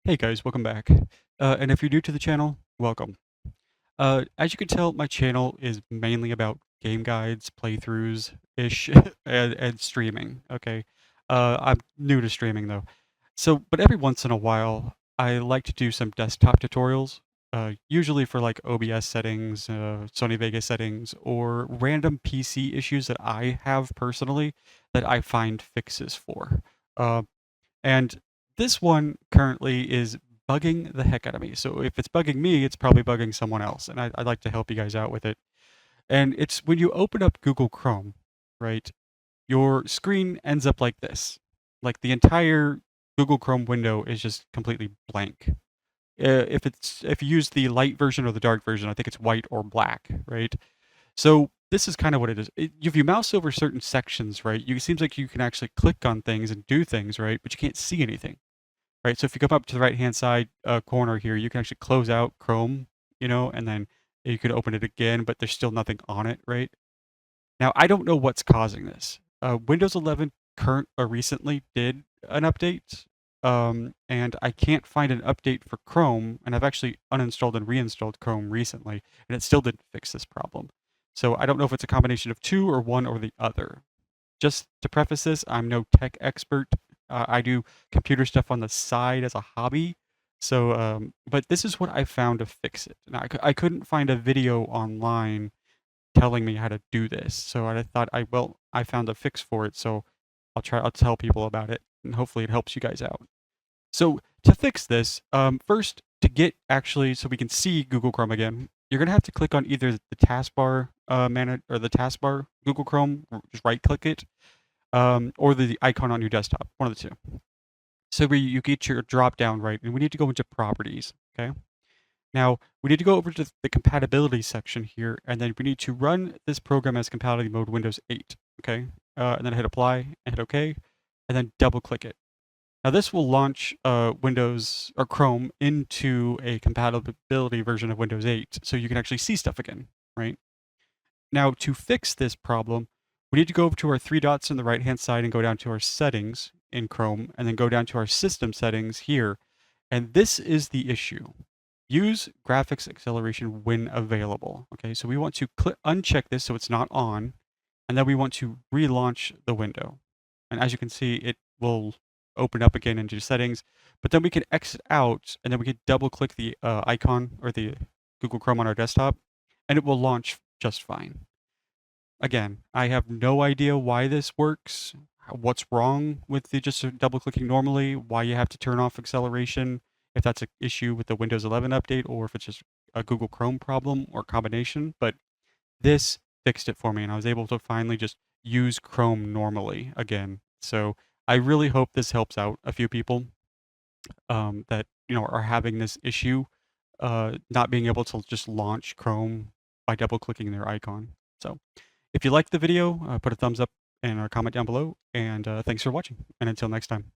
Hey guys, welcome back. And if you're new to the channel, welcome. As you can tell, my channel is mainly about game guides, playthroughs-ish, and streaming, okay? I'm new to streaming though. But every once in a while, I like to do some desktop tutorials, usually for like OBS settings, Sony Vegas settings, or random PC issues that I have personally that I find fixes for. Uh, and this one currently is bugging the heck out of me. So if it's bugging me, it's probably bugging someone else. And I'd like to help you guys out with it. And it's when you open up Google Chrome, right? Your screen ends up like this. Like the entire Google Chrome window is just completely blank. If you use the light version or the dark version, I think it's white or black, right? So this is kind of what it is. If you mouse over certain sections, right, it seems like you can actually click on things and do things, right, but you can't see anything. Right, so if you come up to the right-hand side corner here, you can actually close out Chrome, and then you could open it again, but there's still nothing on it, right? Now, I don't know what's causing this. Windows 11 current or recently did an update, and I can't find an update for Chrome, and I've actually uninstalled and reinstalled Chrome recently, and it still didn't fix this problem. So I don't know if it's a combination of two or one or the other. Just to preface this, I'm no tech expert. I do computer stuff on the side as a hobby. But this is what I found to fix it. And I couldn't find a video online telling me how to do this. So I thought I found a fix for it. So I'll tell people about it and hopefully it helps you guys out. So to fix this, first to get actually so we can see Google Chrome again, you're gonna have to click on either the taskbar or the taskbar Google Chrome, just right click it, or the icon on your desktop, one of the two. So where you get your drop down right, and we need to go into properties. Okay. Now we need to go over to the compatibility section here, and then we need to run this program as compatibility mode Windows 8. Okay. And then hit apply and hit OK, and then double click it. Now this will launch Windows or Chrome into a compatibility version of Windows 8, so you can actually see stuff again, right? Now to fix this problem, we need to go over to our three dots on the right-hand side and go down to our settings in Chrome, and then go down to our system settings here. And this is the issue. Use graphics acceleration when available. Okay, so we want to uncheck this so it's not on, and then we want to relaunch the window. And as you can see, it will open up again into settings, but then we can exit out and then we can double click the icon or the Google Chrome on our desktop and it will launch just fine. Again, I have no idea why this works, what's wrong with the just double clicking normally, why you have to turn off acceleration, if that's an issue with the Windows 11 update or if it's just a Google Chrome problem or combination, but this fixed it for me and I was able to finally just use Chrome normally again. So I really hope this helps out a few people that are having this issue, not being able to just launch Chrome by double clicking their icon. So if you liked the video, put a thumbs up and a comment down below, and thanks for watching. And until next time.